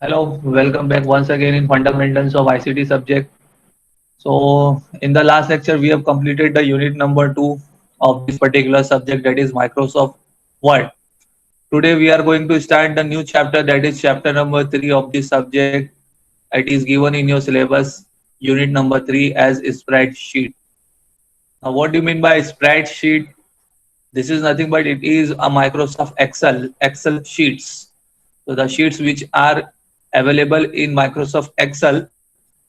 Hello, welcome back once again in Fundamentals of ICT subject. So, in the last lecture, we have completed the unit number 2 of this particular subject, that is Microsoft Word. Today, we are going to start the new chapter, that is chapter number 3 of this subject. It is given in your syllabus, unit number 3 as spreadsheet. Now, what do you mean by spreadsheet? This is nothing but it is a Microsoft Excel sheets. So the sheets which are available in Microsoft Excel,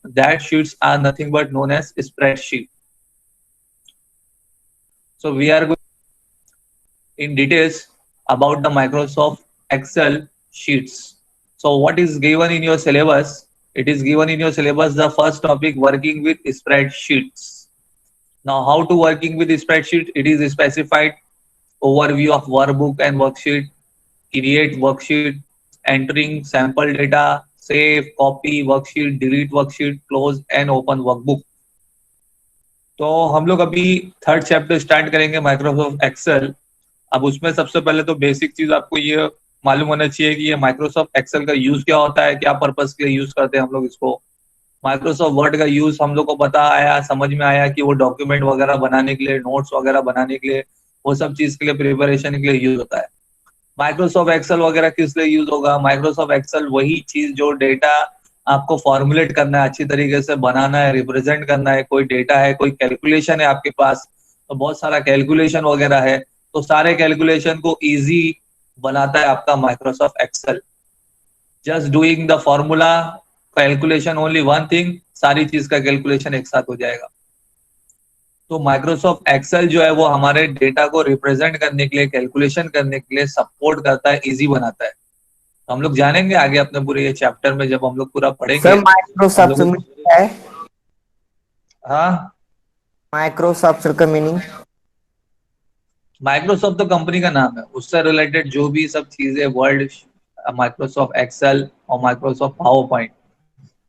that sheets are nothing but known as spreadsheet. So we are going in details about the Microsoft Excel sheets. So what is given in your syllabus? It is given in your syllabus the first topic, working with spreadsheets. Now how to working with spreadsheet? It is specified overview of workbook and worksheet, create worksheet, entering sample data, save, copy worksheet, delete worksheet, close and open workbook. तो हम लोग अभी third chapter start करेंगे Microsoft Excel. अब उसमें सबसे पहले तो बेसिक चीज आपको ये मालूम होना चाहिए कि ये माइक्रोसॉफ्ट एक्सेल का यूज क्या होता है, क्या पर्पस के लिए यूज करते हैं हम लोग इसको। माइक्रोसॉफ्ट वर्ड का यूज हम लोग को पता आया, समझ में आया कि वो डॉक्यूमेंट वगैरह बनाने के लिए, नोट्स वगैरह बनाने के लिए, वो सब चीज के लिए प्रिपरेशन के लिए यूज होता है। माइक्रोसॉफ्ट एक्सेल वगैरह किस लिए यूज होगा? माइक्रोसॉफ्ट एक्सेल वही चीज जो डेटा आपको फॉर्मुलेट करना है, अच्छी तरीके से बनाना है, रिप्रेजेंट करना है, कोई डेटा है, कोई कैलकुलेशन है आपके पास, तो बहुत सारा कैलकुलेशन वगैरह है, तो सारे कैलकुलेशन को इजी बनाता है आपका Microsoft Excel. Just doing the formula calculation only one thing, सारी चीज का कैलकुलेशन एक साथ हो जाएगा। तो माइक्रोसॉफ्ट एक्सेल जो है वो हमारे डेटा को रिप्रेजेंट करने के लिए, कैलकुलेशन करने के लिए सपोर्ट करता है, इजी बनाता है। तो हम लोग जानेंगे आगे अपने पूरे ये चैप्टर में, जब हम लोग पूरा सर पढ़ेंगे हम माइक्रोसॉफ्ट लोग। मीनिंग है। हाँ, माइक्रोसॉफ्ट का मीनिंग। माइक्रोसॉफ्ट तो कंपनी का नाम है, उससे रिलेटेड जो भी सब चीजें वर्ड, माइक्रोसॉफ्ट एक्सेल और माइक्रोसॉफ्ट पावर पॉइंट,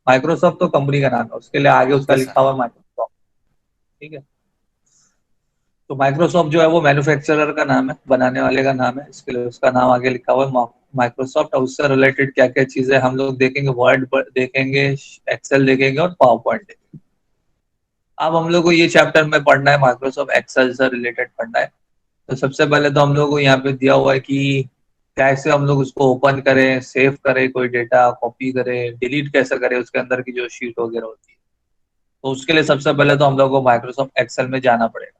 माइक्रोसॉफ्ट तो कंपनी का नाम है, उसके लिए आगे उसका ओके सर। लिखा हुआ माइक्रोसॉफ्ट। ठीक है। तो माइक्रोसॉफ्ट जो है वो मैन्युफैक्चरर का नाम है, बनाने वाले का नाम है, इसके लिए उसका नाम आगे लिखा हुआ है माइक्रोसॉफ्ट। और उससे रिलेटेड क्या क्या चीजें हम लोग देखेंगे, वर्ड देखेंगे, एक्सेल देखेंगे और पावर पॉइंट देखेंगे। अब हम लोग को ये चैप्टर में पढ़ना है, माइक्रोसॉफ्ट एक्सेल से रिलेटेड पढ़ना है। तो सबसे पहले तो हम लोग को यहाँ पे दिया हुआ है कि कैसे हम लोग उसको ओपन करें, सेव करें, कोई डेटा कॉपी करें, डिलीट कैसे करें उसके अंदर की जो शीट वगैरह होती है। तो उसके लिए सबसे पहले तो हम लोग को माइक्रोसॉफ्ट एक्सेल में जाना पड़ेगा।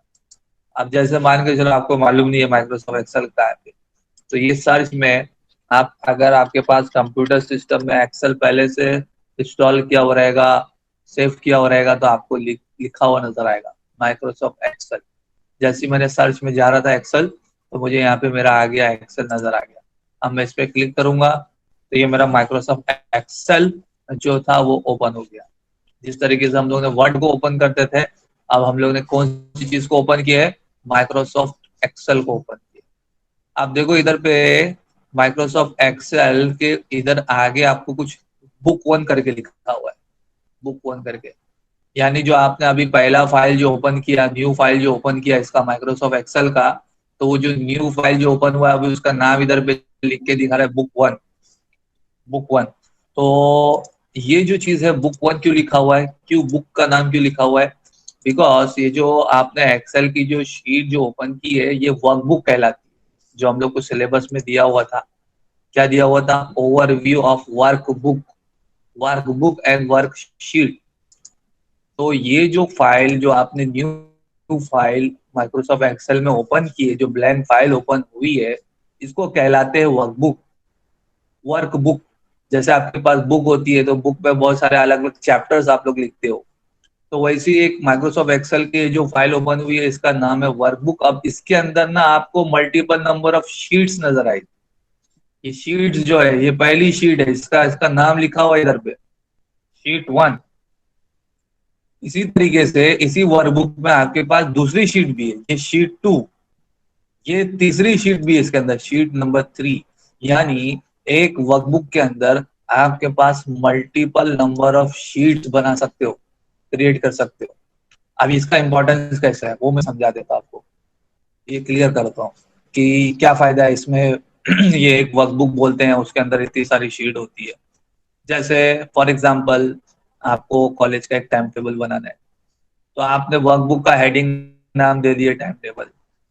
अब जैसे मान के चलो आपको मालूम नहीं है माइक्रोसॉफ्ट एक्सेल का है, तो ये सर्च में आप, अगर आपके पास कंप्यूटर सिस्टम में एक्सेल पहले से इंस्टॉल किया हुआ रहेगा, सेव किया हुआ रहेगा, तो आपको लिखा हुआ नजर आएगा माइक्रोसॉफ्ट एक्सेल। जैसे ही मैंने सर्च में जा रहा था एक्सेल, तो मुझे यहाँ पे मेरा आ गया, एक्सेल नजर आ गया। अब मैं इस पे क्लिक करूंगा तो ये मेरा माइक्रोसॉफ्ट एक्सेल जो था वो ओपन हो गया। जिस तरीके से हम लोग ने वर्ड को ओपन करते थे, अब हम लोग ने कौन सी चीज को ओपन किया है? माइक्रोसॉफ्ट एक्सेल को ओपन किया। आप देखो इधर पे माइक्रोसॉफ्ट एक्सेल के इधर आगे आपको कुछ बुक वन करके लिखा हुआ है, बुक वन करके। यानी जो आपने अभी पहला फाइल जो ओपन किया, न्यू फाइल जो ओपन किया इसका माइक्रोसॉफ्ट एक्सेल का, तो वो जो न्यू फाइल जो ओपन हुआ है अभी उसका नाम इधर पे लिख के दिखा रहा है, बुक वन, बुक वन। तो ये जो चीज है बुक वन क्यों लिखा हुआ है, क्यों बुक का नाम क्यों लिखा हुआ है? बिकॉज ये जो आपने एक्सेल की जो शीट जो ओपन की है ये वर्कबुक कहलाती है, जो हम लोग को सिलेबस में दिया हुआ था। क्या दिया हुआ था? Overview of workbook, workbook and worksheet. तो ये जो फाइल जो आपने न्यू फाइल माइक्रोसॉफ्ट एक्सेल में ओपन की है, जो ब्लैंक फाइल ओपन हुई है, इसको कहलाते हैं वर्कबुक, वर्कबुक। जैसे आपके पास बुक होती है तो बुक में बहुत सारे अलग अलग चैप्टर्स आप लोग लिखते हो, तो वैसी एक माइक्रोसॉफ्ट एक्सेल की जो फाइल ओपन हुई है इसका नाम है वर्कबुक। अब इसके अंदर ना आपको मल्टीपल नंबर ऑफ शीट्स नजर आएगी। ये शीट्स जो है, ये पहली शीट है, इसका इसका नाम लिखा हुआ है इधर पे, शीट वन। इसी तरीके से इसी वर्कबुक में आपके पास दूसरी शीट भी है, ये शीट टू। ये तीसरी शीट भी है इसके अंदर, शीट नंबर थ्री। यानी एक वर्कबुक के अंदर आपके पास मल्टीपल नंबर ऑफ शीट्स बना सकते हो, क्रिएट कर सकते हो। अभी इसका इंपॉर्टेंस कैसा है वो मैं समझा देता हूँ आपको, ये क्लियर करता हूँ कि क्या फायदा है इसमें। ये एक वर्कबुक बोलते हैं, उसके अंदर इतनी सारी शीट होती है। जैसे फॉर एग्जांपल आपको कॉलेज का एक टाइम टेबल बनाना है, तो आपने वर्कबुक का हेडिंग नाम दे दिए टाइम टेबल,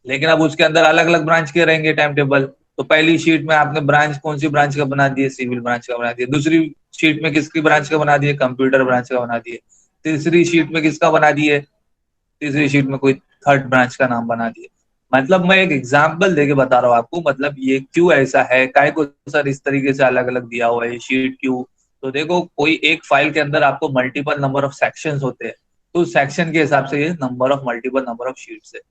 लेकिन अब उसके अंदर अलग अलग ब्रांच के रहेंगे टाइम टेबल। तो पहली शीट में आपने ब्रांच कौन सी ब्रांच का बना दिए, सिविल ब्रांच का बना दिए। दूसरी शीट में किसकी ब्रांच का बना दिए, कंप्यूटर ब्रांच का बना दिए। तीसरी शीट में किसका बना दिए, तीसरी शीट में कोई थर्ड ब्रांच का नाम बना दिए। मतलब मैं एक एग्जाम्पल देके बता रहा हूँ आपको, मतलब ये क्यों ऐसा है, काय को सर इस तरीके से अलग अलग दिया हुआ है ये शीट क्यों। तो देखो, कोई एक फाइल के अंदर आपको मल्टीपल नंबर ऑफ सेक्शंस होते हैं, तो सेक्शन के हिसाब से ये number of multiple number of sheets है।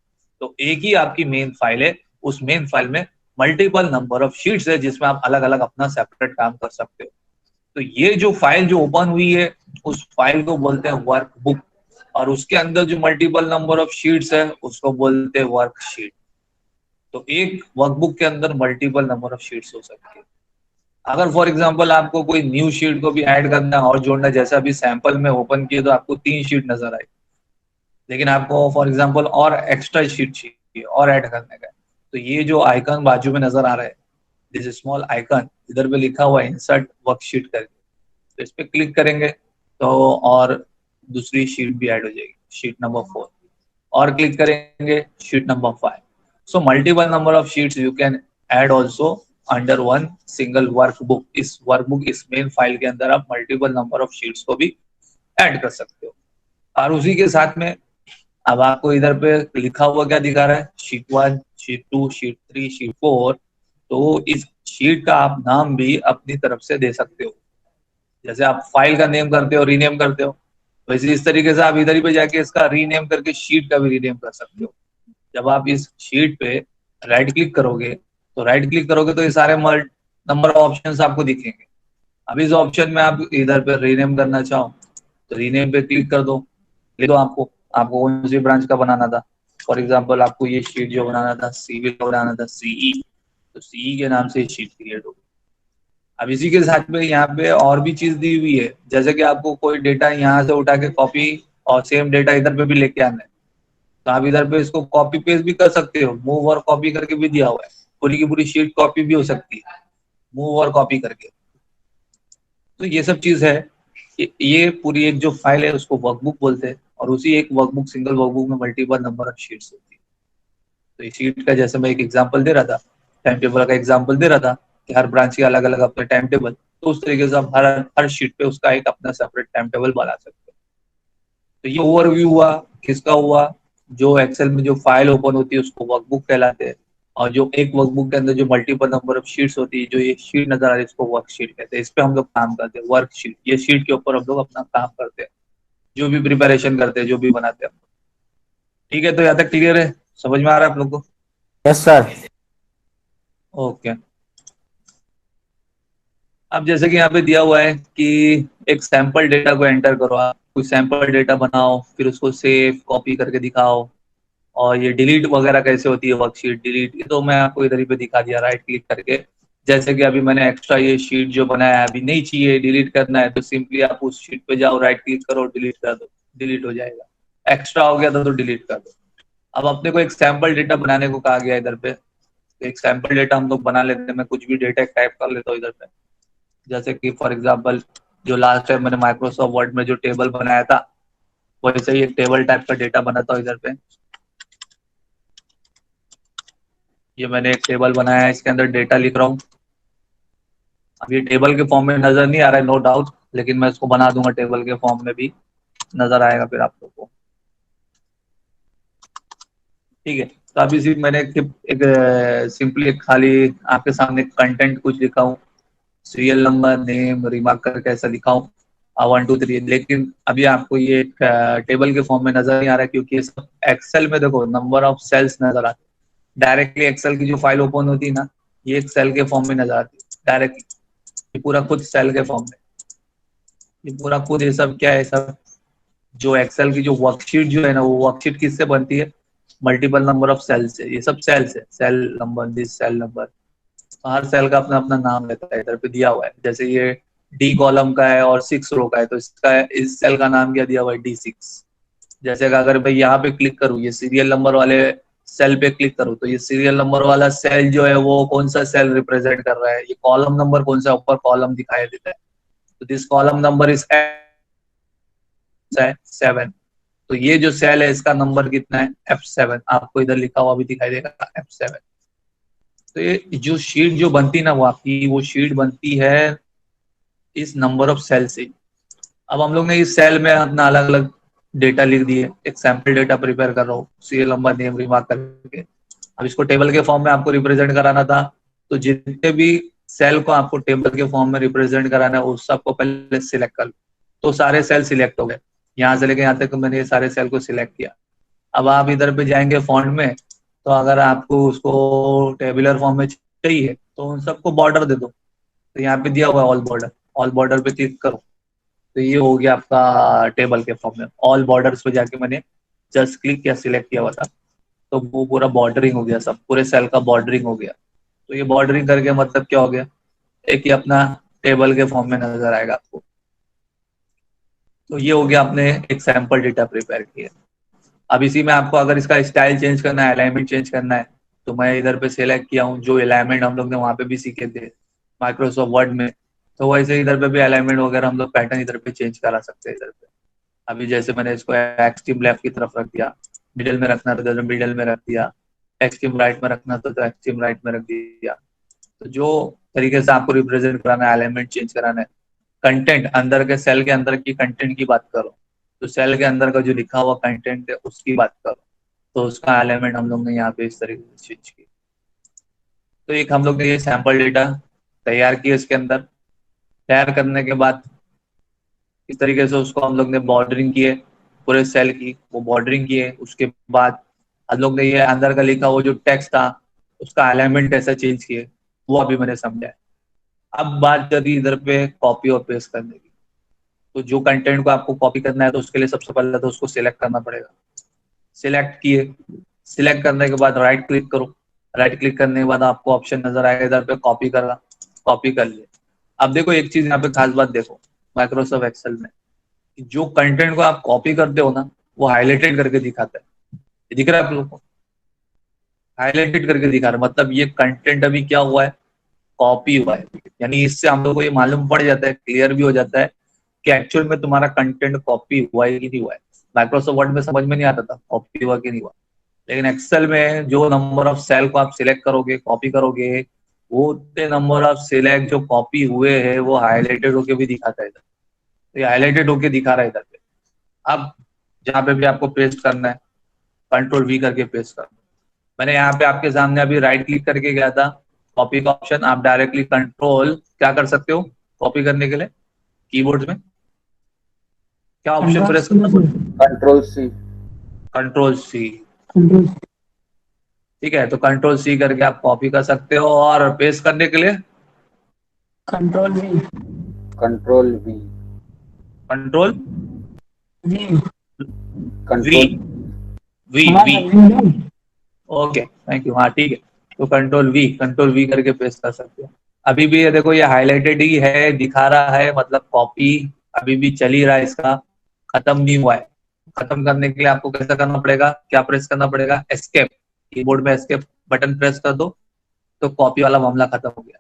तो एक ही आपकी मेन फाइल है, उस मेन फाइल में मल्टीपल नंबर ऑफ शीट्स है, जिसमें आप अलग अलग अपना सेपरेट काम कर सकते हो। तो ये जो फाइल जो ओपन हुई है, उस फाइल को बोलते हैं वर्कबुक, और उसके अंदर जो मल्टीपल नंबर ऑफ शीट्स है उसको बोलते हैं वर्कशीट। तो एक वर्कबुक के अंदर मल्टीपल नंबर ऑफ शीट्स हो सकती है। अगर फॉर एग्जांपल आपको कोई न्यू शीट को भी ऐड करना है और जोड़ना है, जैसा अभी सैंपल में ओपन किए तो आपको 3 शीट नजर आई, लेकिन आपको फॉर एग्जांपल और एक्स्ट्रा शीट चाहिए और ऐड करने का है, तो ये जो आइकन बाजू में नजर आ रहा है, दिस स्मॉल आइकन, इधर पे लिखा हुआ है इंसर्ट वर्कशीट करके, तो इस पे क्लिक करेंगे तो और दूसरी शीट भी ऐड हो जाएगी, शीट नंबर 4। और क्लिक करेंगे sheet number 5। So multiple number of sheets you can add also under one single workbook. इस वर्कबुक, इस मेन फाइल के अंदर आप मल्टीपल नंबर ऑफ शीट्स को भी ऐड कर सकते हो। और उसी के साथ में अब आपको इधर पे लिखा हुआ क्या दिखा रहा है, शीट 1, शीट 2, शीट 3, शीट 4। तो इस शीट का आप नाम भी अपनी तरफ से दे सकते हो, जैसे आप फाइल का नेम करते हो, रीनेम करते हो, वैसे इस तरीके से आप इधर ही पे जाके इसका रीनेम करके शीट का भी रीनेम कर सकते हो। जब आप इस शीट पे राइट क्लिक करोगे, तो राइट क्लिक करोगे तो ये सारे नंबर ऑफ ऑप्शंस आपको दिखेंगे। अब इस ऑप्शन में आप इधर पे रीनेम करना चाहो तो रीनेम पे क्लिक कर दो। ले दो आपको आपको कौन सी ब्रांच का बनाना था, फॉर एग्जाम्पल आपको ये शीट जो बनाना था सिविल का बनाना था, सीई, तो सीई के नाम से शीट क्रिएट होगी। अब इसी के साथ में यहाँ पे और भी चीज दी हुई है, जैसे कि आपको कोई डेटा यहाँ से उठा के कॉपी और सेम डेटा इधर पे भी लेके आना है, तो आप इधर पे इसको कॉपी पेस्ट भी कर सकते हो, मूव और कॉपी करके भी दिया हुआ है। पूरी की पूरी शीट कॉपी भी हो सकती है मूव और कॉपी करके। तो ये सब चीज है, ये पूरी एक जो फाइल है उसको वर्कबुक बोलते हैं, और उसी एक वर्कबुक, सिंगल वर्कबुक में मल्टीपल नंबर ऑफ शीट्स होती है। तो इस शीट का जैसे मैं एक एग्जांपल दे रहा था, टाइम टेबल का एग्जांपल दे रहा था कि हर ब्रांच के अलग अलग अपने टाइम टेबल, तो उस तरीके से आप हर हर शीट पे उसका एक अपना सेपरेट टाइम टेबल बना सकते हैं। तो ये ओवरव्यू हुआ, किसका हुआ, जो एक्सेल में जो फाइल ओपन होती है उसको वर्कबुक कहलाते हैं, और जो एक वर्कबुक के अंदर जो मल्टीपल नंबर ऑफ शीट्स होती है, जो ये शीट नजर आ रही है इसको वर्कशीट कहते हैं। इस पे हम लोग काम करते हैं, वर्कशीट, ये शीट के ऊपर हम लोग अपना काम करते हैं, जो भी प्रिपरेशन करते हैं, जो भी बनाते हैं। ठीक है, तो यहाँ तक क्लियर है, समझ में आ रहा है आप लोग को? Yes sir. ओके। अब जैसे कि यहाँ पे दिया हुआ है कि एक सैंपल डेटा को एंटर करो, आप कोई सैंपल डेटा बनाओ, फिर उसको सेव कॉपी करके दिखाओ, और ये डिलीट वगैरह कैसे होती है वर्कशीट डिलीट, ये तो मैं आपको इधर ही पे दिखा दिया राइट क्लिक करके। जैसे कि अभी मैंने एक्स्ट्रा ये शीट जो बनाया है अभी नहीं चाहिए, डिलीट करना है, तो सिंपली आप उस शीट पे जाओ, राइट क्लिक करो, डिलीट कर दो, डिलीट हो जाएगा। एक्स्ट्रा हो गया था तो डिलीट कर दो। अब अपने को एक सैंपल डेटा बनाने को कहा गया इधर पे, तो एक सैंपल डेटा हम लोग बना लेते हैं। मैं कुछ भी डेटा टाइप कर लेता हूँ इधर पे, जैसे कि फॉर एग्जांपल जो लास्ट टाइम मैंने माइक्रोसॉफ्ट वर्ड में जो टेबल बनाया था, वैसे ही एक टेबल टाइप का डेटा बनाता हूँ इधर पे। ये मैंने एक टेबल बनाया है, इसके अंदर डेटा लिख रहा हूँ। अब ये टेबल के फॉर्म में नजर नहीं आ रहा है नो डाउट, लेकिन मैं इसको बना दूंगा टेबल के फॉर्म में भी, नजर आएगा फिर आप लोग को। ठीक है, तो अभी सिर्फ मैंने एक सिंपली एक खाली आपके सामने कंटेंट कुछ लिखा हूँ, सीरियल नंबर, नेम, रिमार्क करके ऐसा लिखा हूँ 1 2 3, लेकिन अभी आपको ये एक टेबल के फॉर्म में नजर नहीं आ रहा है, क्योंकि ये सब एक्सेल में देखो नंबर ऑफ सेल्स नजर आते हैं। डायरेक्टली एक्सेल की जो फाइल ओपन होती है ना, ये एक सेल के फॉर्म में नजर आती है डायरेक्टली, ये पूरा खुद सेल के फॉर्म में, ये पूरा खुद, ये सब क्या है, सब जो एक्सेल की जो वर्कशीट जो है ना, वो वर्कशीट किससे बनती है, मल्टीपल नंबर ऑफ सेल्स से। ये सब सेल्स है, cell number, this cell number, हर सेल का अपना अपना नाम रहता है, इधर पे दिया हुआ है। जैसे ये डी कॉलम का है और 6 रो का है, तो इसका इस सेल का नाम क्या दिया हुआ है, D6। जैसे कि अगर भाई यहाँ पे क्लिक करूँ, ये सीरियल नंबर वाले सेल पे क्लिक करूँ, तो ये सीरियल नंबर वाला सेल जो है वो कौन सा सेल रिप्रेजेंट कर रहा है, ये कॉलम नंबर कौन सा ऊपर कॉलम दिखाई देता है, तो दिस कॉलम नंबर इज 7। तो ये जो सेल है इसका नंबर कितना है, F7। आपको इधर लिखा हुआ भी दिखाई देगा F7। तो ये जो शीट जो बनती ना वो आपकी वो शीट बनती है इस नंबर ऑफ सेल से। अब हम लोग ने इस सेल में अपना अलग अलग डेटा लिख दिए, एक सैंपल डेटा प्रिपेयर कर रहा हूँ सीरियल नंबर नेम रिमार्क करके। अब इसको टेबल के फॉर्म में आपको रिप्रेजेंट कराना था, तो जितने भी सेल को आपको टेबल के फॉर्म में रिप्रेजेंट कराना है उस सबको पहले सिलेक्ट कर लो। तो सारे सेल सिलेक्ट हो गए, यहाँ से लेके यहाँ तक मैंने ये सारे सेल को सिलेक्ट किया। अब आप इधर पे जाएंगे फॉन्ट में, तो अगर आपको उसको टेबुलर फॉर्म में चाहिए तो उन सबको बॉर्डर दे दो। तो यहाँ पे दिया हुआ है ऑल बॉर्डर, ऑल बॉर्डर पे क्लिक करो। तो ये हो गया आपका टेबल के फॉर्म में। ऑल बॉर्डर्स पे जाके मैंने जस्ट क्लिक किया, सिलेक्ट किया हुआ था, तो वो पूरा बॉर्डरिंग हो गया, सब पूरे सेल का बॉर्डरिंग हो गया। तो ये बॉर्डरिंग करके मतलब क्या हो गया, एक ही अपना टेबल के फॉर्म में नजर आएगा आपको। तो ये हो गया, आपने एक सैंपल डेटा प्रिपेयर किया। अब इसी में आपको अगर इसका स्टाइल चेंज करना है, अलाइनमेंट चेंज करना है, तो मैं इधर पे सिलेक्ट किया हूँ जो अलाइनमेंट हम लोग ने वहां पे भी सीखे थे माइक्रोसॉफ्ट वर्ड में। तो वैसे इधर पे भी अलाइनमेंट वगैरह हम लोग पैटर्न इधर पे चेंज करा सकते हैं इधर पे। अभी जैसे मैंने इसको एक्सट्रीम लेफ्ट की तरफ रख दिया, मिडिल में रखना था तो मिडिल में रख दिया, एक्सट्रीम राइट में रखना था तो एक्सट्रीम राइट में रख दिया। तो जो तरीके से आपको रिप्रेजेंट कराना है, अलाइनमेंट चेंज कराना है, कंटेंट अंदर के सेल के अंदर की कंटेंट की बात करो, तो सेल के अंदर का जो लिखा हुआ कंटेंट है उसकी बात करो, तो उसका एलिमेंट हम लोग ने यहाँ पे इस तरीके से चेंज किया। तो एक हम लोग ने ये सैंपल डेटा तैयार किया, इसके अंदर तैयार करने के बाद इस तरीके से उसको हम लोग ने बॉर्डरिंग किए पूरे सेल की, वो बॉर्डरिंग किए। उसके बाद हम लोग ने ये अंदर का लिखा वो जो टेक्स्ट था उसका अलाइनमेंट कैसे चेंज किए वो अभी मैंने समझा। अब बात करी इधर पे कॉपी और पेस्ट करने की। तो जो कंटेंट को आपको कॉपी करना है तो उसके लिए सबसे पहले तो उसको सिलेक्ट करना पड़ेगा। सिलेक्ट किए, सिलेक्ट करने के बाद राइट क्लिक करो। राइट क्लिक करने के बाद आपको ऑप्शन नजर आएगा इधर पे कॉपी करना, कॉपी कर लिए। अब देखो एक चीज यहाँ पे खास बात देखो माइक्रोसॉफ्ट एक्सेल में, जो कंटेंट को आप कॉपी करते हो ना वो हाईलाइटेड करके दिखाता है। ये दिख रहा है आप लोगों को, हाईलाइटेड करके दिखा रहा है, मतलब ये कंटेंट अभी क्या हुआ है, कॉपी हुआ है। यानी इससे हम लोग को ये मालूम पड़ जाता है, क्लियर भी हो जाता है कि एक्चुअल में तुम्हारा कंटेंट कॉपी हुआ है कि नहीं हुआ है। माइक्रोसॉफ्ट वर्ड में समझ में नहीं आता था कॉपी हुआ कि नहीं हुआ, लेकिन एक्सेल में जो नंबर ऑफ सेल को आप सिलेक्ट करोगे, कॉपी करोगे, वो उतने नंबर ऑफ सिलेक्ट जो कॉपी हुए हैं वो हाईलाइटेड होके भी दिखाता है इधर। तो ये हाईलाइटेड होके दिखा रहा है इधर पे। अब जहाँ पे भी आपको पेस्ट करना है कंट्रोल वी करके पेस्ट करना। मैंने यहाँ पे आपके सामने अभी राइट क्लिक करके गया था, कॉपी का ऑप्शन, आप डायरेक्टली कंट्रोल क्या कर सकते हो कॉपी करने के लिए कीबोर्ड में क्या ऑप्शन प्रेस करना पड़ेगा, कंट्रोल सी। Control C. ठीक है, तो कंट्रोल सी करके आप कॉपी कर सकते हो, और पेस्ट करने के लिए control V. Control V. Control G V, control V V. हमारा ओके थैंक यू, हाँ ठीक है। तो कंट्रोल वी करके पेस्ट कर सकते हो। अभी भी ये देखो ये हाईलाइटेड ही है, दिखा रहा है, मतलब कॉपी अभी भी चल ही रहा है, इसका खत्म नहीं हुआ है। खत्म करने के लिए आपको कैसा करना पड़ेगा, क्या प्रेस करना पड़ेगा, एस्केप। कीबोर्ड में एस्केप बटन प्रेस कर दो तो कॉपी वाला मामला खत्म हो गया।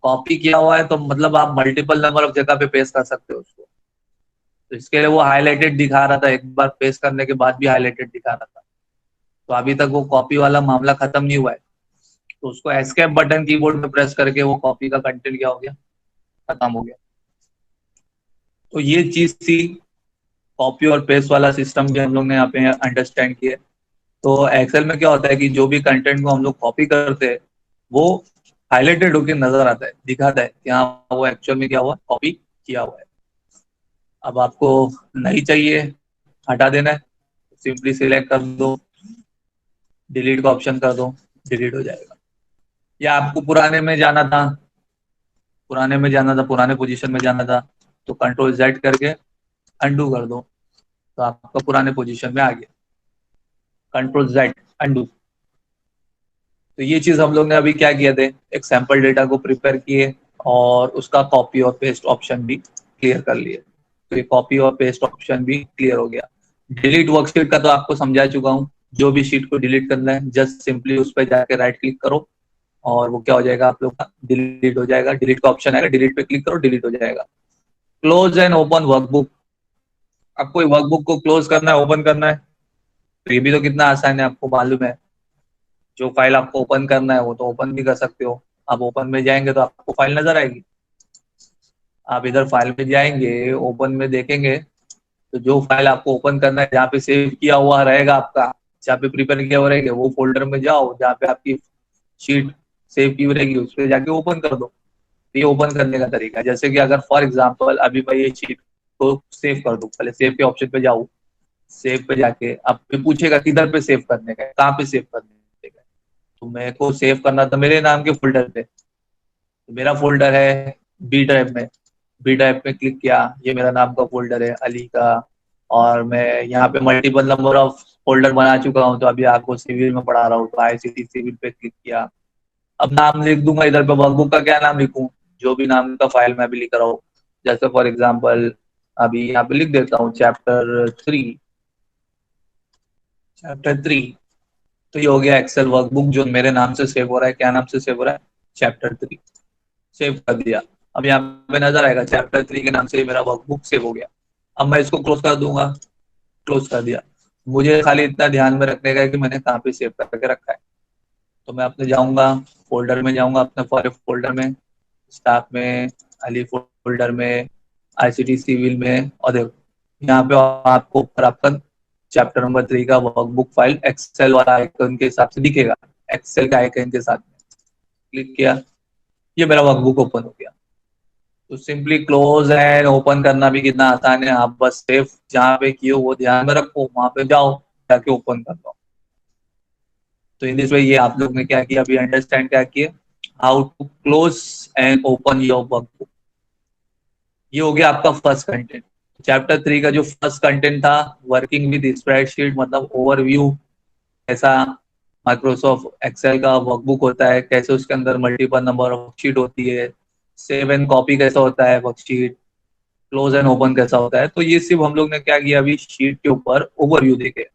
कॉपी किया हुआ है तो मतलब आप मल्टीपल नंबर ऑफ जगह पे पेस्ट कर सकते हो उसको। तो इसके लिए वो हाईलाइटेड दिखा रहा था, एक बार पेस्ट करने के बाद भी हाईलाइटेड दिखा रहा था। तो अभी तक वो कॉपी वाला मामला खत्म नहीं हुआ है, तो उसको एस्केप बटन कीबोर्ड में प्रेस करके वो कॉपी का कंटेंट क्या हो गया, खत्म हो गया। तो ये चीज थी, कॉपी और पेस्ट वाला सिस्टम भी हम लोग ने यहाँ पे अंडरस्टैंड किया। तो एक्सेल में क्या होता है कि जो भी कंटेंट को हम लोग कॉपी करते हैं वो हाईलाइटेड होकर नजर आता है, दिखाता है कि हाँ वो एक्चुअल में क्या हुआ, कॉपी किया हुआ है। अब आपको नहीं चाहिए, हटा देना है, सिंपली सिलेक्ट कर दो, डिलीट का ऑप्शन कर दो, डिलीट हो जाएगा। या आपको पुराने में जाना था, पुराने पोजीशन में जाना था, तो कंट्रोल जेड करके अंडू कर दो, तो आपका पुराने पोजीशन में आ गया, कंट्रोल जेड अंडू। तो ये चीज हम लोग ने अभी क्या किए थे, एक सैंपल डेटा को प्रिपेयर किए और उसका कॉपी और पेस्ट ऑप्शन भी क्लियर कर लिए। तो ये कॉपी और पेस्ट ऑप्शन भी क्लियर हो गया। डिलीट वर्कशीट का तो आपको समझा चुका हूँ, जो भी शीट को डिलीट करना है जस्ट सिंपली उस पर जाके राइट क्लिक करो और वो क्या हो जाएगा, आप लोग का डिलीट हो जाएगा। डिलीट का ऑप्शन आएगा, डिलीट पे क्लिक करो, डिलीट हो जाएगा। Close and open workbook. अब कोई वर्कबुक को क्लोज करना है, ओपन करना है, तो ये भी तो कितना आसान है, आपको मालूम है। जो फाइल आपको ओपन करना है वो तो ओपन भी कर सकते हो। आप ओपन में जाएंगे तो आपको फाइल नजर आएगी। आप इधर फाइल में जाएंगे, ओपन में देखेंगे, तो जो फाइल आपको ओपन करना है, जहाँ पे सेव किया हुआ रहेगा आपका, जहाँ पे प्रिपेयर किया हुआ रहेगा, वो फोल्डर में जाओ, जहाँ पे आपकी शीट सेव की हुई रहेगी उस पर जाके ओपन कर दो। ये ओपन करने का तरीका है। जैसे कि अगर फॉर एग्जांपल अभी मैं ये शीट को सेव कर दूं, पहले सेव के ऑप्शन पे जाऊं, सेव पे जाके अब पे पूछेगा किधर पे सेव करने का है, कहाँ पे सेव करने का है। तो मेरे को सेव करना था मेरे नाम के फोल्डर पे, तो मेरा फोल्डर है बी ड्राइव में। बी ड्राइव पे क्लिक किया, ये मेरा नाम का फोल्डर है अली का, और मैं यहाँ पे मल्टीपल नंबर ऑफ फोल्डर बना चुका हूँ, तो अभी आपको सिविल में पढ़ा रहा हूँ, तो आईसीटी सिविल पे क्लिक किया। अब नाम लिख दूंगा इधर पे, वर्कबुक का क्या नाम लिखूं, जो भी नाम का फाइल मैं अभी लिख रहा हूँ। जैसे फॉर एग्जांपल अभी यहाँ पे लिख देता हूँ चैप्टर 3। चैप्टर 3, तो ये हो गया एक्सेल वर्कबुक जो मेरे नाम से सेव हो रहा है। क्या नाम से सेव हो रहा है? चैप्टर 3। सेव कर दिया। अब यहाँ पे नजर आएगा चैप्टर 3 के नाम से मेरा वर्कबुक सेव हो गया। अब मैं इसको क्लोज कर दूंगा। क्लोज कर दिया। मुझे खाली इतना ध्यान में रखने का है कि मैंने कहाँ पे सेव करके रखा है। तो मैं अपने जाऊंगा, फोल्डर में जाऊंगा, अपने फॉर फोल्डर में, स्टाफ में, अली फोल्डर में, आईसीटी सिविल में, और देखो यहाँ पे आपको ऊपर आपका चैप्टर नंबर 3 का वर्कबुक फाइल एक्सेल वाला आइकन के हिसाब से दिखेगा। एक्सेल का आइकन के साथ में क्लिक किया, ये मेरा वर्कबुक ओपन हो गया। तो सिंपली क्लोज एंड ओपन करना भी कितना आसान है। आप बस सेव जहाँ पे किए वो ध्यान में रखो, वहां पे जाओ, जाके ओपन कर लो। तो इन दिस वे ये आप लोग ने क्या किया, अभी अंडरस्टैंड क्या किए, how to close and open your workbook. ये हो गया आपका फर्स्ट कंटेंट। चैप्टर 3 का जो फर्स्ट कंटेंट था, वर्किंग विद स्प्रेडशीट, मतलब ओवरव्यू, ऐसा माइक्रोसॉफ्ट एक्सेल का वर्कबुक होता है, कैसे उसके अंदर मल्टीपल नंबर ऑफ शीट होती है, सेव एंड कॉपी कैसा होता है वर्कशीट, क्लोज एंड ओपन कैसा होता है। तो ये सिर्फ हम लोग ने क्या किया, अभी शीट के ऊपर ओवरव्यू देखे।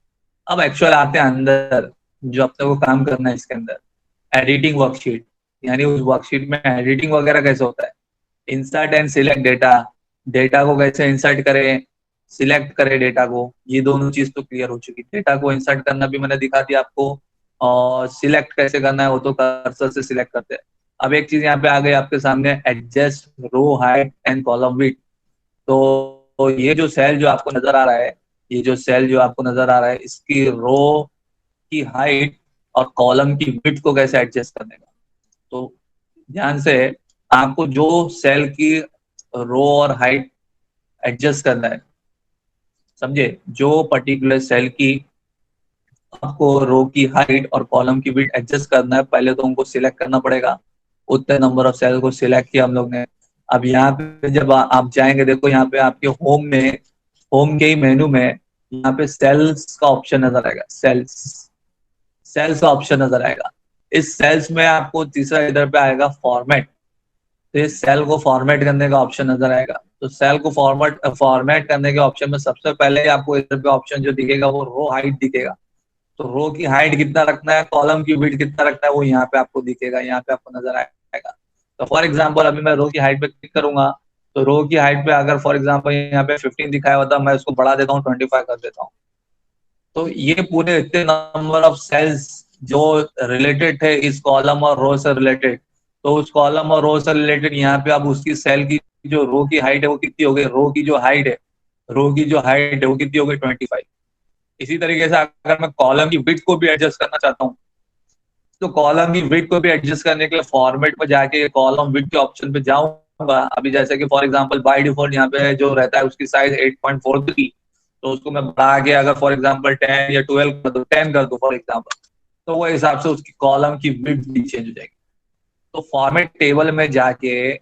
अब एक्चुअल आते हैं अंदर, जो अपने को काम करना है इसके अंदर, एडिटिंग वर्कशीट, यानी उस वर्कशीट में एडिटिंग वगैरह कैसे होता है, insert and select data, data को कैसे इंसर्ट करें, सिलेक्ट करें डेटा को, ये दोनों चीज तो क्लियर हो चुकी। डेटा को इंसर्ट करना भी मैंने दिखा दिया आपको, और सिलेक्ट कैसे करना है वो तो कर्सर से सिलेक्ट करते हैं। अब एक चीज यहाँ पे आ गई आपके सामने, adjust row height and column width. तो ये जो सेल जो आपको नजर आ रहा है, ये जो सेल जो आपको नजर आ रहा है, इसकी रो की हाइट और कॉलम की विड्थ को कैसे एडजस्ट करने का। तो ध्यान से, आपको जो सेल की रो और हाइट एडजस्ट करना है, समझे, जो पर्टिकुलर सेल की आपको रो की हाइट और कॉलम की विड्थ एडजस्ट करना है, पहले तो उनको सिलेक्ट करना पड़ेगा। उतने नंबर ऑफ सेल को सिलेक्ट किया हम लोग ने। अब यहाँ पे जब आप जाएंगे, देखो यहाँ पे आपके होम में, होम के ही मेनू में यहाँ पे सेल्स का ऑप्शन नजर आएगा, सेल्स, सेल्स का ऑप्शन नजर आएगा। इस सेल्स में आपको तीसरा इधर पे आएगा फॉर्मेट, तो इस सेल को फॉर्मेट करने का ऑप्शन नजर आएगा। तो सेल को फॉर्मेट करने के ऑप्शन में सबसे पहले आपको इधर पे ऑप्शन जो दिखेगा वो रो हाइट दिखेगा। तो रो की हाइट कितना रखना है, कॉलम की विड्थ कितना रखना है, वो यहाँ पे आपको दिखेगा, यहाँ पे आपको नजर आएगा। तो फॉर एग्जाम्पल अभी मैं रो की हाइट पे क्लिक करूंगा, तो रो की हाइट पे अगर फॉर एग्जाम्पल यहाँ पे 15 दिखाया होता, मैं उसको बढ़ा देता हूँ, 25 कर देता हूँ। तो ये पूरे इतने नंबर ऑफ सेल्स जो रिलेटेड थे इस कॉलम और रो से रिलेटेड, तो उस कॉलम और रो से रिलेटेड यहाँ पे अब उसकी सेल की जो रो की हाइट है वो कितनी हो गई, रो की जो हाइट है, रो की जो हाइट है वो कितनी हो गई, 25। इसी तरीके से अगर मैं कॉलम की विड्थ को भी एडजस्ट करना चाहता हूँ, तो कॉलम की विड्थ को भी एडजस्ट करने के लिए फॉर्मेट में जाके कॉलम विड्थ के ऑप्शन पे जाऊंगा। अभी जैसे कि फॉर एग्जांपल बाय डिफॉल्ट यहाँ पे जो रहता है उसकी साइज 8.43, तो उसको मैं बढ़ा के अगर फॉर एग्जांपल 10 या 12 कर दो, 10 कर दो फॉर एग्जांपल, तो वो हिसाब से उसकी कॉलम की विड्थ भी चेंज हो जाएगी। तो फॉर्मेट टेबल में जाके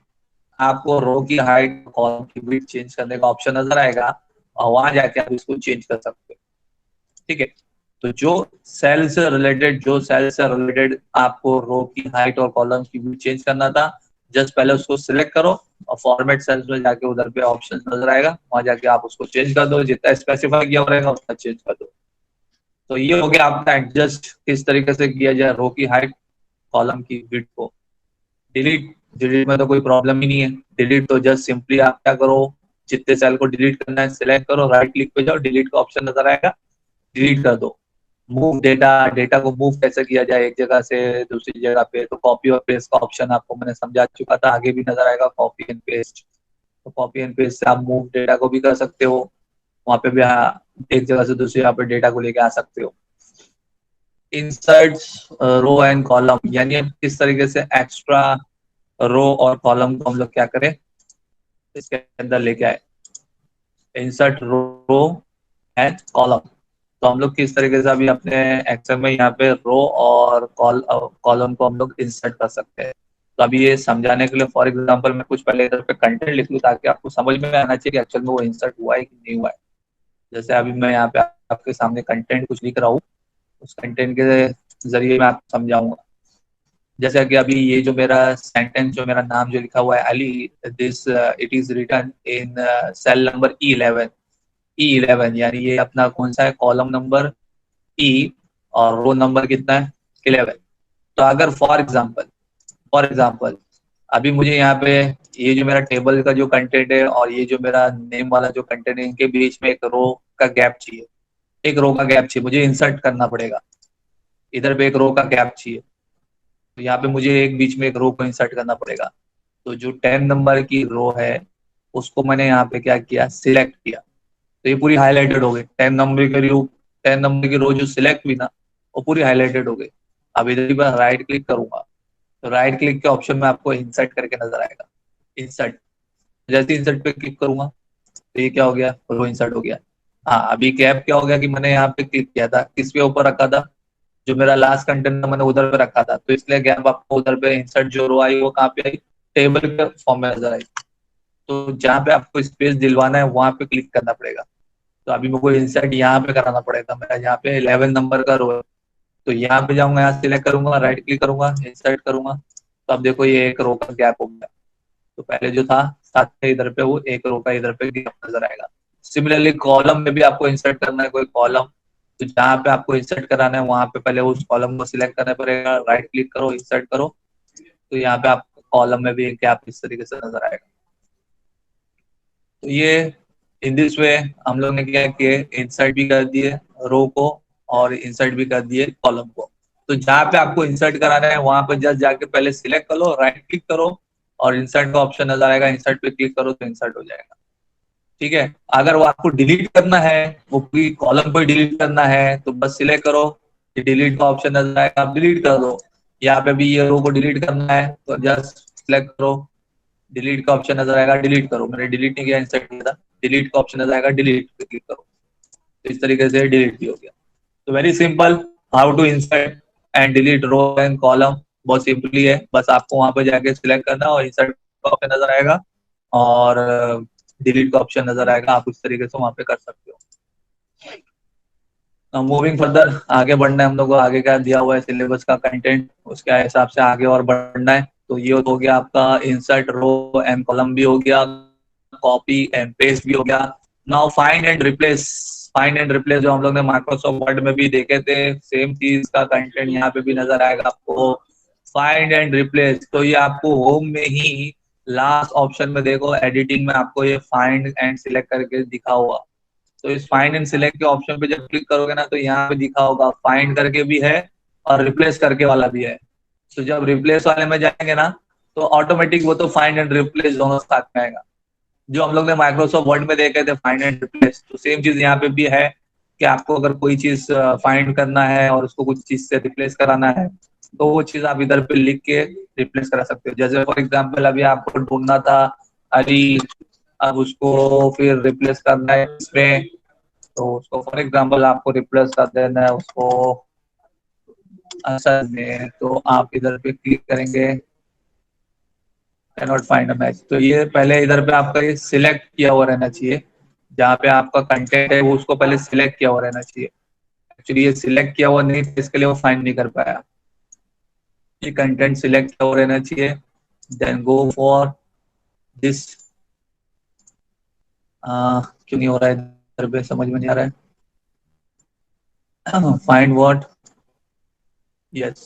आपको रो की हाइट, कॉलम की विड्थ चेंज करने का ऑप्शन नजर आएगा, और वहां जाके आप इसको चेंज कर सकते हो। ठीक है। तो जो सेल से रिलेटेड आपको रो की हाइट और कॉलम की व्यू चेंज करना था, जस्ट पहले उसको सिलेक्ट करो, और फॉर्मेट सेल्स में जाके उधर पे ऑप्शन नजर आएगा, वहां जाके आप उसको चेंज कर दो, जितना स्पेसिफाई किया रहेगा उतना चेंज कर दो। तो ये हो गया आपका एडजस्ट किस तरीके से किया जाए रो की हाइट, कॉलम की विड्थ को। डिलीट, डिलीट में तो कोई प्रॉब्लम ही नहीं है। डिलीट तो जस्ट सिंपली आप क्या करो, जितने सेल को डिलीट करना है सिलेक्ट करो, राइट क्लिक पे जाओ, डिलीट का ऑप्शन नजर आएगा, डिलीट कर दो। मूव डेटा, डेटा को मूव कैसे किया जाए एक जगह से दूसरी जगह पे, तो कॉपी और पेस्ट का ऑप्शन आपको मैंने समझा चुका था, आगे भी नजर आएगा कॉपी एंड पेस्ट। तो कॉपी एंड पेस्ट से आप मूव डेटा को भी कर सकते हो, वहां पे भी एक जगह से दूसरी जगह पे डेटा को लेके आ सकते हो। इंसर्ट रो एंड कॉलम, यानी हम किस तरीके से एक्स्ट्रा रो और कॉलम को हम लोग क्या करें इसके अंदर लेके आए। इंसर्ट रो एंड कॉलम, तो हम लोग किस तरीके से अभी अपने एक्सेल में यहाँ पे रो और कॉलम को हम लोग इंसर्ट कर सकते हैं। तो अभी ये समझाने के लिए फॉर एग्जांपल मैं कुछ पहले इधर पे कंटेंट लिख लूँ ताकि आपको समझ में आना चाहिए कि एक्चुअल में वो इंसर्ट हुआ है कि नहीं हुआ है। जैसे अभी मैं यहाँ पे आपके सामने कंटेंट कुछ लिख रहा हूँ, उस कंटेंट के जरिए मैं आपको समझाऊंगा। जैसे कि अभी ये जो मेरा सेंटेंस, जो मेरा नाम जो लिखा हुआ है Ali, this it is written in cell number E11, यानी ये अपना कौन सा है, कॉलम नंबर E, और रो नंबर कितना है 11। तो अगर फॉर एग्जाम्पल अभी मुझे यहाँ पे ये जो मेरा टेबल का जो कंटेंट है और ये जो मेरा नेम वाला जो कंटेंट है, इनके बीच में एक रो का गैप चाहिए, एक रो का गैप चाहिए, मुझे इंसर्ट करना पड़ेगा। इधर पे एक रो का गैप चाहिए, तो यहाँ पे मुझे एक बीच में एक रो को इंसर्ट करना पड़ेगा। तो जो 10 नंबर की रो है उसको मैंने यहाँ पे क्या किया, सिलेक्ट किया, तो ये पूरी हाईलाइटेड हो गई। 10 नंबर की रो जो सिलेक्ट हुई ना, वो पूरी हाईलाइटेड हो गई। अब इधर पर राइट क्लिक करूंगा, तो राइट क्लिक के ऑप्शन में आपको इंसर्ट करके नजर आएगा, इंसर्ट। जैसे इंसर्ट पे क्लिक करूंगा तो ये क्या हो गया, रो इंसर्ट हो गया। हाँ, अभी गैप क्या हो गया कि मैंने यहाँ पे क्लिक किया था, किस पे ऊपर रखा था, जो मेरा लास्ट कंटेंट मैंने उधर पे रखा था, तो इसलिए गैप आपको उधर पे इंसर्ट जो रो आई वो कहाँ पे आई, टेबल के फॉर्म में नजर आई। तो जहाँ पे आपको स्पेस दिलवाना है वहां पे क्लिक करना पड़ेगा। तो अभी मेरे को इंसर्ट यहाँ पे कराना पड़ेगा, मेरा यहाँ पे 11 नंबर का रो है, तो यहाँ पे जाऊंगा, यहाँ सिलेक्ट करूंगा, राइट क्लिक करूंगा, इंसर्ट करूंगा, तो अब देखो ये एक रो का गैप हो गया। तो पहले जो था साथ में इधर पे वो एक रो का इधर पे गैप नजर आएगा। सिमिलरली कॉलम में भी आपको इंसर्ट करना है कोई कॉलम, तो जहाँ पे आपको इंसर्ट कराना है वहां पे पहले उस कॉलम को सिलेक्ट करना पड़ेगा, राइट क्लिक करो, इंसर्ट करो, तो यहाँ पे आपको कॉलम में भी एक गैप इस तरीके से नजर आएगा। तो ये इन दिस वे हम लोग ने क्या किया, इंसर्ट भी कर दिए रो को और इंसर्ट भी कर दिए कॉलम को। तो जहाँ पे आपको इंसर्ट कराना है वहां पर जस्ट जाके पहले सिलेक्ट करो, राइट क्लिक करो, और इंसर्ट का ऑप्शन नजर आएगा, इंसर्ट पे क्लिक करो तो इंसर्ट हो जाएगा। ठीक है, अगर वो आपको डिलीट करना है, वो पूरी कॉलम पर डिलीट करना है, तो बस सिलेक्ट करो, डिलीट का ऑप्शन नजर आएगा, आप डिलीट कर दो। यहाँ पे भी ये रो को डिलीट करना है तो जस्ट सिलेक्ट करो, डिलीट का ऑप्शन नजर आएगा, डिलीट करो। मैंने डिलीट नहीं किया, इंसर्ट किया था, डिलीट का ऑप्शन नजर आएगा, डिलीट पे क्लिक करो, तो इस तरीके से डिलीट भी हो गया। तो very simple, how to insert and delete row and column, बहुत सिंपली है, बस आपको वहां पर जाके सिलेक्ट करना और इंसर्ट का ऑप्शन नजर आएगा और डिलीट का ऑप्शन नजर आएगा, आप उस तरीके से वहां पे कर सकते हो। मूविंग फर्दर, आगे बढ़ना है हम लोग को, आगे क्या दिया हुआ है सिलेबस का कंटेंट, उसके हिसाब से आगे और बढ़ना है। तो ये हो गया आपका इंसर्ट रो एंड कॉलम भी हो गया, कॉपी एंड पेस्ट भी हो गया। Now find and replace, find and replace जो हम लोग ने माइक्रोसॉफ्ट वर्ड में भी देखे थे, सेम चीज का कंटेंट यहाँ पे भी नजर आएगा आपको, फाइंड एंड रिप्लेस। तो ये आपको होम में ही लास्ट ऑप्शन में देखो, एडिटिंग में आपको ये फाइंड एंड सिलेक्ट करके दिखा हुआ। तो इस फाइंड एंड सिलेक्ट के ऑप्शन पे जब क्लिक करोगे ना, तो यहाँ पे दिखा होगा फाइंड करके भी है और रिप्लेस करके वाला भी है। तो जब रिप्लेस वाले में जाएंगे ना, तो ऑटोमेटिक वो तो फाइंड एंड रिप्लेस दोनों साथ में आएगा। जो हम लोग ने माइक्रोसॉफ्ट वर्ड में देखे थे फाइंड एंड रिप्लेस, तो सेम चीज यहाँ पे भी है कि आपको अगर कोई चीज फाइंड करना है और उसको कुछ चीज से रिप्लेस कराना है, तो वो चीज आप इधर पे लिख के रिप्लेस करा सकते हो। जैसे फॉर एग्जाम्पल अभी आपको ढूंढना था अली, अब उसको फिर रिप्लेस करना है इसमें, तो उसको फॉर एग्जाम्पल आपको रिप्लेस कर देना है उसको असल में, तो आप इधर पे क्लिक करेंगे, कैनॉट फाइंड अ मैच। तो ये पहले इधर पे आपका ये सिलेक्ट किया हुआ रहना चाहिए, जहाँ पे आपका कंटेंट है वो उसको पहले सिलेक्ट किया हुआ रहना चाहिए। एक्चुअली ये सिलेक्ट किया हुआ नहीं, इसके लिए वो फाइंड नहीं कर पाया। ये कंटेंट सिलेक्ट किया हुआ रहना चाहिए, देन गो फॉर दिस। क्यों नहीं हो रहा है इधर पे, समझ में नहीं आ रहा है। फाइंड व्हाट, यस,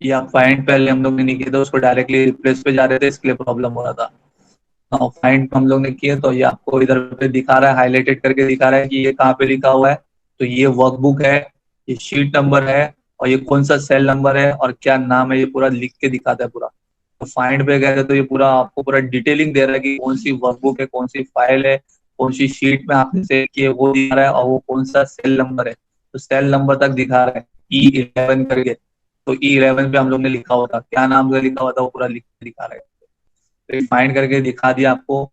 या फाइंड पहले हम लोग ने नहीं किया था, उसको डायरेक्टली रिप्लेस पे जा रहे थे, इसके लिए प्रॉब्लम हो रहा था। फाइंड हम लोग ने किए, तो ये आपको इधर पे दिखा रहा है, हाईलाइटेड करके दिखा रहा है कि ये कहाँ पे लिखा हुआ है। तो ये वर्कबुक है, ये शीट नंबर है, और ये कौन सा सेल नंबर है और क्या नाम है, ये पूरा लिख के दिखाता है पूरा। तो फाइंड पे गए तो ये पूरा आपको पूरा डिटेलिंग दे रहा है कि कौन सी वर्कबुक है, कौन सी फाइल है, कौन सी शीट में आपने सेव की है वो दिखा रहा है, और वो कौन सा सेल नंबर है, तो सेल नंबर तक दिखा रहा है, E11 करके। तो E11 पे हम लोग ने लिखा हुआ था, क्या नाम से लिखा हुआ था वो पूरा लिख के दिखा रहा है। तो फाइंड करके दिखा दिया आपको।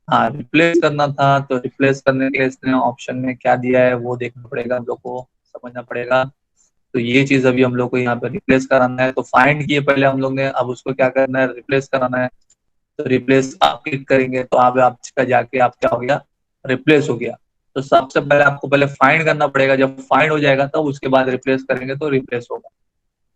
हाँ, रिप्लेस करना था, तो रिप्लेस करने के लिए इसने ऑप्शन में क्या दिया है वो देखना पड़ेगा हम लोग को, समझना पड़ेगा। तो ये चीज अभी हम लोग को यहाँ पे रिप्लेस कराना है। तो फाइंड किए पहले हम लोग ने, अब उसको क्या करना है, रिप्लेस कराना है। तो रिप्लेस आप क्लिक करेंगे तो आप आपका जाके आप क्या हो गया, रिप्लेस हो गया। तो सबसे पहले आपको पहले फाइंड करना पड़ेगा, जब फाइंड हो जाएगा तब उसके बाद रिप्लेस करेंगे तो रिप्लेस होगा।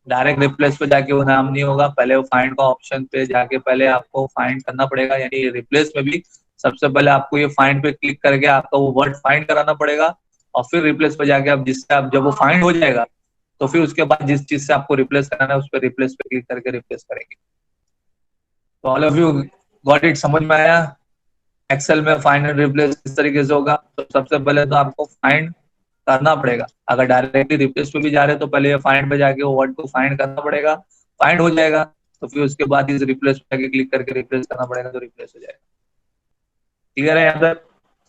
डायरेक्ट रिप्लेस पे जाके वो नाम नहीं होगा, पहले वो फाइंड का ऑप्शन पे जाके पहले आपको फाइंड करना पड़ेगा। यानी रिप्लेस में भी सबसे पहले आपको ये फाइंड पे क्लिक करके आपका वो वर्ड फाइंड कराना पड़ेगा, और फिर रिप्लेस पे जाके आप जिससे आप जब वो फाइंड हो जाएगा तो फिर उसके बाद जिस चीज से आपको रिप्लेस कराना है उस पर रिप्लेस पे क्लिक करके रिप्लेस करेंगे। तो all of you got it, समझ में आया? एक्सेल में फाइंड एंड रिप्लेस किस तरीके से होगा। तो सबसे पहले तो आपको फाइंड करना पड़ेगा। अगर डायरेक्टली रिप्लेस पे भी जा रहे हैं तो पहले ये फाइंड पे जाके वो वर्ड को फाइंड करना पड़ेगा, फाइंड हो जाएगा तो फिर उसके बाद इस रिप्लेस पे जाके क्लिक करके रिप्लेस करना पड़ेगा, तो रिप्लेस हो जाएगा। क्लियर है यहाँ तक?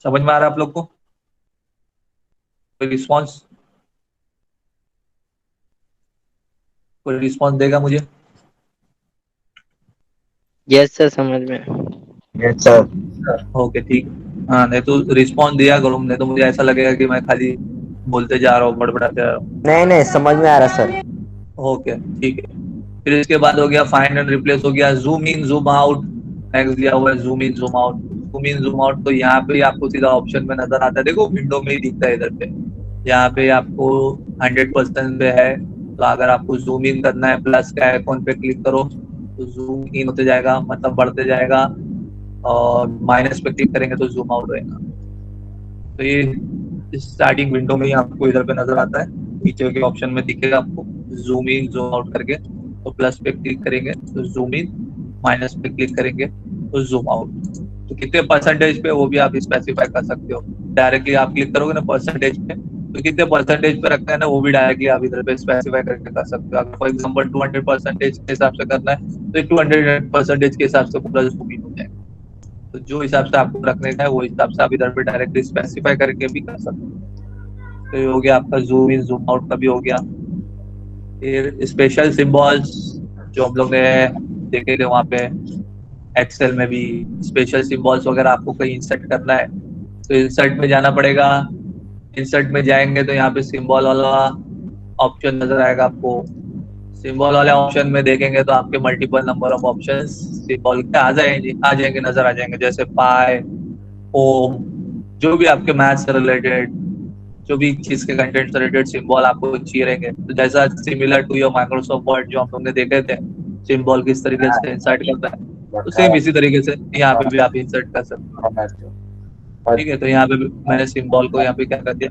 समझ में आ रहा है आप लोग को? कोई रिस्पॉन्स, कोई रिस्पॉन्स देगा मुझे? यस सर, समझ में। Yes sir. ओके ठीक। हाँ, नहीं तो रिस्पॉन्स दिया करो, नहीं तो मुझे ऐसा लगेगा कि मैं खाली बोलते जा रहा हूँ, बड़बड़ाते जा रहा हूँ। नहीं नहीं, समझ में आ रहा सर। ओके ठीक है। फिर इसके बाद हो गया फाइंड एंड रिप्लेस, हो गया zoom in zoom out. Next दिया हुआ है zoom in zoom out. Zoom in zoom out तो यहाँ पे आपको सीधा ऑप्शन में नजर आता है, देखो विंडो में ही दिखता है इधर पे। यहाँ पे आपको 100% पे है, तो अगर आपको जूम इन करना है प्लस का आइकॉन पे क्लिक करो तो जूम इन होते जाएगा, मतलब बढ़ते जाएगा, और माइनस पे क्लिक करेंगे तो जूम आउट होएगा। तो ये स्टार्टिंग विंडो में ही आपको इधर पे नजर आता है, नीचे के ऑप्शन में दिखेगा आपको जूम इन जूम आउट करके। तो प्लस पे क्लिक करेंगे तो जूम इन, माइनस पे क्लिक करेंगे तो जूम आउट। तो कितने परसेंटेज पे वो भी आप स्पेसिफाई कर सकते हो। डायरेक्टली आप क्लिक करोगे ना परसेंटेज पे, तो कितने परसेंटेज पे रखना है ना वो भी डायरेक्टली आप इधर पे स्पेसिफाई करके कर सकते हो। अगर फॉर एग्जाम्पल 200% के हिसाब से करना है तो 200% के हिसाब से पूरा जूम इन हो जाएगा। तो जो हिसाब से आपको रखने का है वो हिसाब से आप इधर पे डायरेक्टली स्पेसिफाई करके भी कर सकते हो। तो ये हो गया आपका जूम इन जूम आउट का भी हो गया। फिर स्पेशल सिंबल्स जो हम लोग ने देखे थे वहाँ पे एक्सेल में भी, स्पेशल सिंबल्स वगैरह आपको कहीं इंसर्ट करना है तो इंसर्ट में जाना पड़ेगा। इंसर्ट में जाएंगे तो यहाँ पे सिंबल वाला ऑप्शन नजर आएगा आपको। सिंबल वाले ऑप्शन में देखेंगे तो आपके multiple number of options symbol के आ जाएंगे नजर आ जाएंगे, जैसे पाई, ओम, जो भी आपके मैथ से रिलेटेड, जो भी चीज के कंटेंट से रिलेटेड सिंबल आपको चाहिए रहेंगे। तो जैसा similar to your Microsoft Word जो हम लोग ने देखे थे, सिंबल किस तरीके से इंसर्ट करता है, तो सेम इसी तरीके से यहाँ पे भी आप इंसर्ट कर सकते हो। ठीक है, तो यहाँ पे मैंने सिंबल को यहाँ पे क्या कर दिया,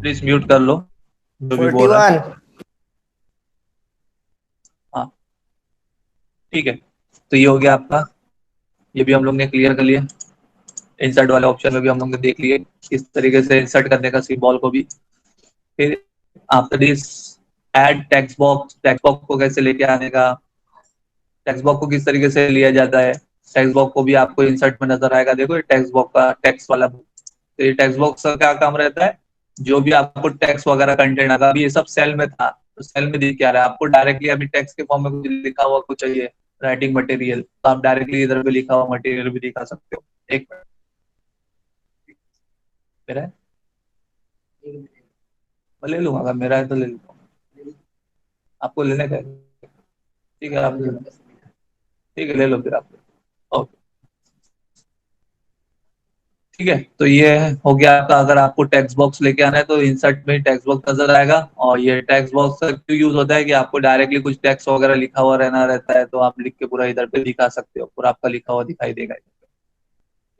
प्लीज म्यूट कर लो जो भी बोल रहा है। 41। हाँ ठीक है, तो ये हो गया आपका, ये भी हम लोग ने क्लियर कर लिया। इंसर्ट वाले ऑप्शन में भी हम लोग ने देख लिए किस तरीके से इंसर्ट करने का सिंबल को भी। फिर after this add text box, text box को कैसे लेके आने का, टेक्स्ट बॉक्स को किस तरीके से लिया जाता है। टेक्स्ट बॉक्स को भी आपको इंसर्ट में नजर आएगा, देखो टेक्स्ट बॉक्स का टेक्स्ट वाला। तो ये टेक्स्ट बॉक्स का क्या काम रहता है, जो भी आपको टेक्स्ट वगैरह कंटेंट आता है, अभी ये सब सेल में था तो सेल में दिख क्या रहा है आपको, डायरेक्टली अभी टेक्स्ट के फॉर्म में कुछ लिखा हुआ कुछ चाहिए, राइटिंग मटेरियल, तो आप डायरेक्टली इधर पे लिखा हुआ मटेरियल भी दिखा सकते हो। एक मिनट मेरा है, मैं ले लूंगा, अगर मेरा है तो ले लूंगा। आपको लेने का है? ठीक है, आप ले लो, ठीक है ले लो फिर आप। ओके ठीक है, तो ये हो गया आपका। अगर आपको टेक्स्ट बॉक्स लेके आना है तो इंसर्ट में टेक्स्ट बॉक्स नजर आएगा। और ये टेक्स्ट बॉक्स का क्यों यूज होता है कि आपको डायरेक्टली कुछ टेक्स्ट वगैरह लिखा हुआ रहना रहता है, तो आप लिख के पूरा इधर पे दिखा सकते हो, पूरा आपका लिखा हुआ दिखाई देगा इधर पे।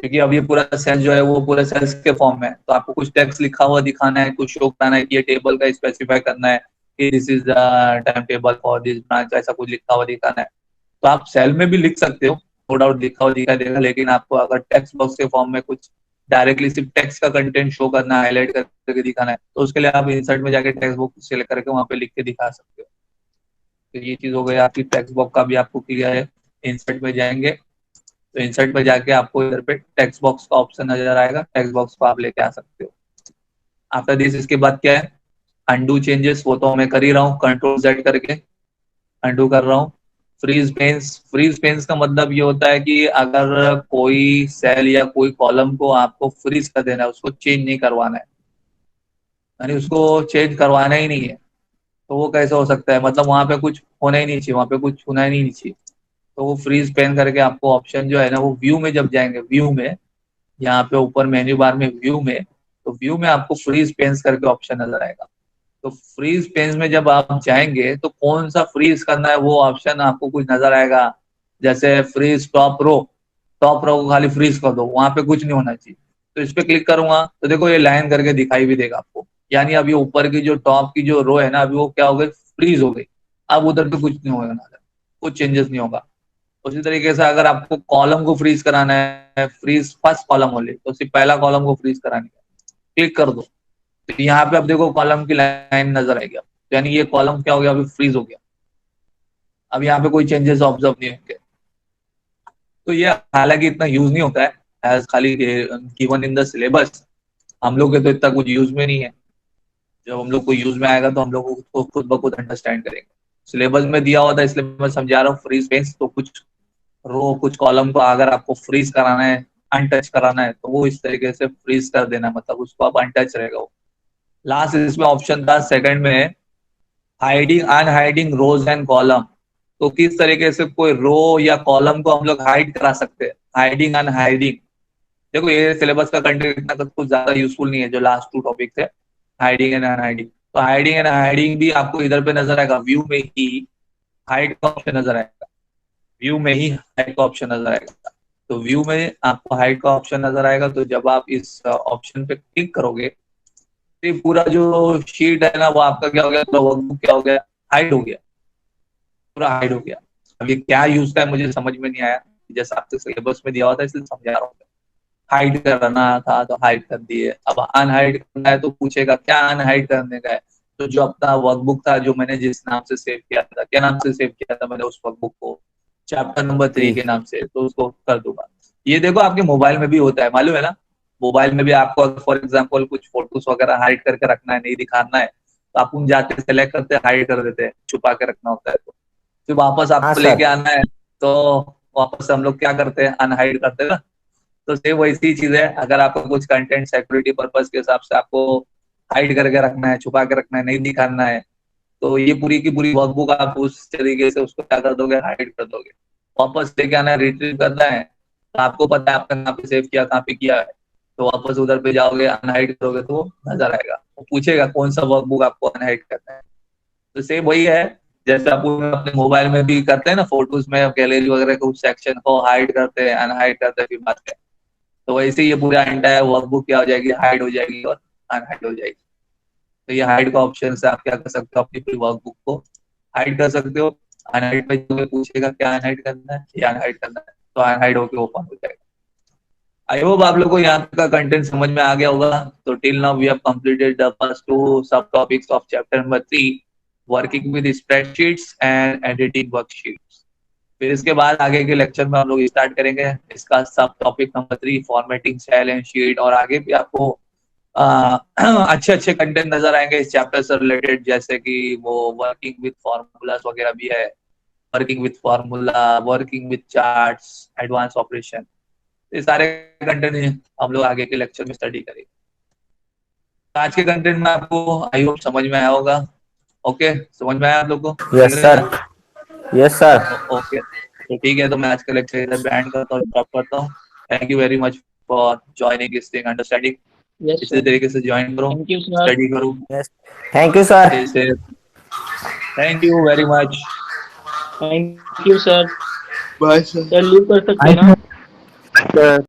क्योंकि अब ये पूरा सेल जो है वो पूरे सेल्स के फॉर्म में है, तो आपको कुछ टेक्स्ट लिखा हुआ दिखाना है, कुछ शो कराना है कि ये टेबल का स्पेसिफाई करना है, कि this is the time table for this branch, ऐसा कुछ लिखा हुआ दिखाना है तो आप सेल में भी लिख सकते हो, नो डाउट लिखा हुआ दिखाई देगा, लेकिन आपको अगर टेक्स्ट बॉक्स के फॉर्म में कुछ डायरेक्टली सिर्फ टेक्स्ट का कंटेंट शो करना है, हाईलाइट करके दिखाना है, तो उसके लिए आप इंसर्ट में जाके टेक्स्ट बॉक्स सेलेक्ट करके वहां पे लिख के दिखा सकते हो। तो ये चीज हो गई आपकी टेक्स्ट बॉक्स का भी आपको किया है। इंसर्ट में जाएंगे तो इंसर्ट में जाके आपको इधर पे टेक्स्ट बॉक्स का ऑप्शन नजर आएगा, टेक्स्ट बॉक्स को आप लेके आ सकते हो। आफ्टर दिस इसके बाद क्या है, अंडू चेंजेस, वो तो मैं कर ही रहा हूँ, कंट्रोल जेड करके अंडू कर रहा हूँ। फ्रीज पेन्स, फ्रीज पेन्स का मतलब ये होता है कि अगर कोई सेल या कोई कॉलम को आपको फ्रीज कर देना है, उसको चेंज नहीं करवाना है, यानी उसको चेंज करवाना ही नहीं है, तो वो कैसे हो सकता है, मतलब वहां पे कुछ होना ही नहीं चाहिए, वहां पे कुछ होना ही नहीं चाहिए, तो वो फ्रीज पेन करके आपको ऑप्शन जो है ना, वो व्यू में जब जाएंगे, व्यू में यहाँ पे ऊपर मेन्यू बार में व्यू में, तो व्यू में आपको फ्रीज पेन्स करके ऑप्शन नजर आएगा। तो फ्रीज पेन्स में जब आप जाएंगे तो कौन सा फ्रीज करना है वो ऑप्शन आपको कुछ नजर आएगा, जैसे freeze top row, top row को खाली फ्रीज कर दो, वहां पे कुछ नहीं होना चाहिए। तो इस पे क्लिक करूंगा तो देखो ये लाइन करके दिखाई भी देगा आपको, यानी अभी ऊपर की जो टॉप की जो रो है ना, अभी वो क्या हो गई, फ्रीज हो गई। अब उधर पे कुछ नहीं होगा, कुछ चेंजेस नहीं होगा। उसी तरीके से अगर आपको कॉलम को फ्रीज कराना है, फ्रीज फर्स्ट कॉलम हो ले, तो सिर्फ पहला कॉलम को फ्रीज करानी है, क्लिक कर दो, तो यहाँ पे अब देखो कॉलम की लाइन नजर आएगी, तो यानी ये कॉलम क्या हो गया, अभी फ्रीज हो गया, अब यहाँ पे कोई चेंजेस ऑब्जर्व नहीं होंगे। तो ये हालांकि इतना यूज नहीं होता है, एज खाली गिवन इन द सिलेबस, हम लोग के तो इतना कुछ यूज में नहीं है, जब हम लोग को यूज में आएगा तो हम लोग को खुद ब खुद अंडरस्टैंड करेंगे। सिलेबस में दिया हुआ था इसलिए मैं समझा रहा हूँ, फ्रीज पेन्स, तो कुछ रो कुछ कॉलम को अगर आपको फ्रीज कराना है, अनटच कराना है, तो वो इस तरीके से फ्रीज कर देना, मतलब उसको आप अनटच रहेगा वो। लास्ट इसमें ऑप्शन था सेकंड में, हाइडिंग अनहाइडिंग रोज एंड कॉलम, तो किस तरीके से कोई रो या कॉलम को हम लोग हाइड करा सकते हैं, हाइडिंग अनहाइडिंग। देखो ये सिलेबस का कंटेंट इतना कुछ ज्यादा यूजफुल नहीं है, जो लास्ट टू टॉपिक थे हाइडिंग एंड अनहाइडिंग, तो हाइडिंग एंड हाइडिंग भी आपको इधर पे नजर आएगा, व्यू में ही हाइड का ऑप्शन नजर आएगा, व्यू में ही हाइड का ऑप्शन नजर आएगा। तो व्यू में आपको हाइड का ऑप्शन नजर आएगा, तो जब आप इस ऑप्शन पे क्लिक करोगे तो पूरा जो शीट है ना, वो आपका क्या हो गया, पूरा वर्कबुक क्या हो गया, हाइड हो गया, पूरा हाइड हो गया। अब ये क्या यूज का है मुझे समझ में नहीं आया, जैसा आपके सिलेबस में दिया हुआ था इसलिए समझा रहा हूँ। हाइड करना था तो हाइड कर दिए, अब अनहाइड करना है तो पूछेगा क्या अनहाइड करने का है, तो जो अपना वर्कबुक था, जो मैंने जिस नाम से सेव किया था, क्या नाम से सेव किया था मैंने उस वर्कबुक को, चैप्टर नंबर 3 के नाम से, तो उसको कर दूंगा। ये देखो आपके मोबाइल में भी होता है, मालूम है ना, मोबाइल में भी आपको फॉर एग्जाम्पल कुछ फोटोज वगैरह हाइड करके रखना है, नहीं दिखाना है, तो आप उन जाके सेलेक्ट करते हैं, हाइड कर देते हैं, छुपा के रखना होता है, तो फिर वापस हाँ आपको सर। लेके आना है, तो वापस हम लोग क्या करते हैं, अनहाइड करते हैं ना। तो सेम वैसी चीज है, अगर आपको कुछ कंटेंट सिक्योरिटी पर्पज के हिसाब से आपको हाइड करके रखना है, छुपा के रखना है, नहीं दिखाना है, तो ये पूरी की पूरी वर्कबुक आप उस तरीके से उसको क्या कर दोगे, हाइड कर दोगे। वापस लेके आना है, रिट्रीव करना है, तो आपको पता है आपने कहाँ पे सेव किया, कहाँ पे किया है, तो वापस उधर पे जाओगे, अनहाइड करोगे तो वो नजर आएगा, वो पूछेगा कौन सा वर्कबुक आपको अनहाइड करना है। तो सेम वही है, जैसे आप अपने मोबाइल में भी करते हैं ना, फोटोज में गैलरी वगैरह के उस सेक्शन को हाइड करते हैं, अनहाइड करते हैं, फिर बात करते हैं, तो वैसे ही ये पूरा एंटायर वर्कबुक क्या हो जाएगी, हाइड हो जाएगी और अनहाइड हो जाएगी। तो ये हाइड का ऑप्शन से आप क्या कर सकते हो, अपनी पूरी वर्कबुक को हाइड कर सकते हो। अनहाइड पे जो पूछेगा क्या अनहाइड करना है या अनहाइड करना है, तो अनहाइड होकर ओपन हो जाएगा। आई होप आप लोगों को यहाँ तक का कंटेंट समझ में आ गया होगा। तो till now we have completed the first two sub topics of chapter number 3, working with spreadsheets and editing worksheets. फिर इसके बाद आगे के लेक्चर में हम लोग स्टार्ट करेंगे इसका subtopic number 3, formatting cell and sheet, और आगे भी आपको अच्छे अच्छे कंटेंट नजर आएंगे इस चैप्टर से रिलेटेड, जैसे कि वो वर्किंग विद फॉर्मूलाज वगैरह भी है, working with formula, working with charts, advance operation, ये सारे कंटेंट हम लोग आगे के लेक्चर में स्टडी करेंगे। आज के कंटेंट में आपको आई होप समझ में आया होगा। ओके, समझ में आया आप लोग को? Yes sir, yes sir. Okay, तो ठीक है, तो मैं आज का लेक्चर इधर एंड करता हूँ, ड्रॉप करता हूँ। Thank you very much for joining this thing, understanding. Yes, इसी sir. तरीके से ज्वाइन करो, Thank you, sir. स्टडी करो। Yes, thank you sir. Thank you very much. Thank you, sir. Bye, sir. Sir, leave कर सकते हैं ना? Sir.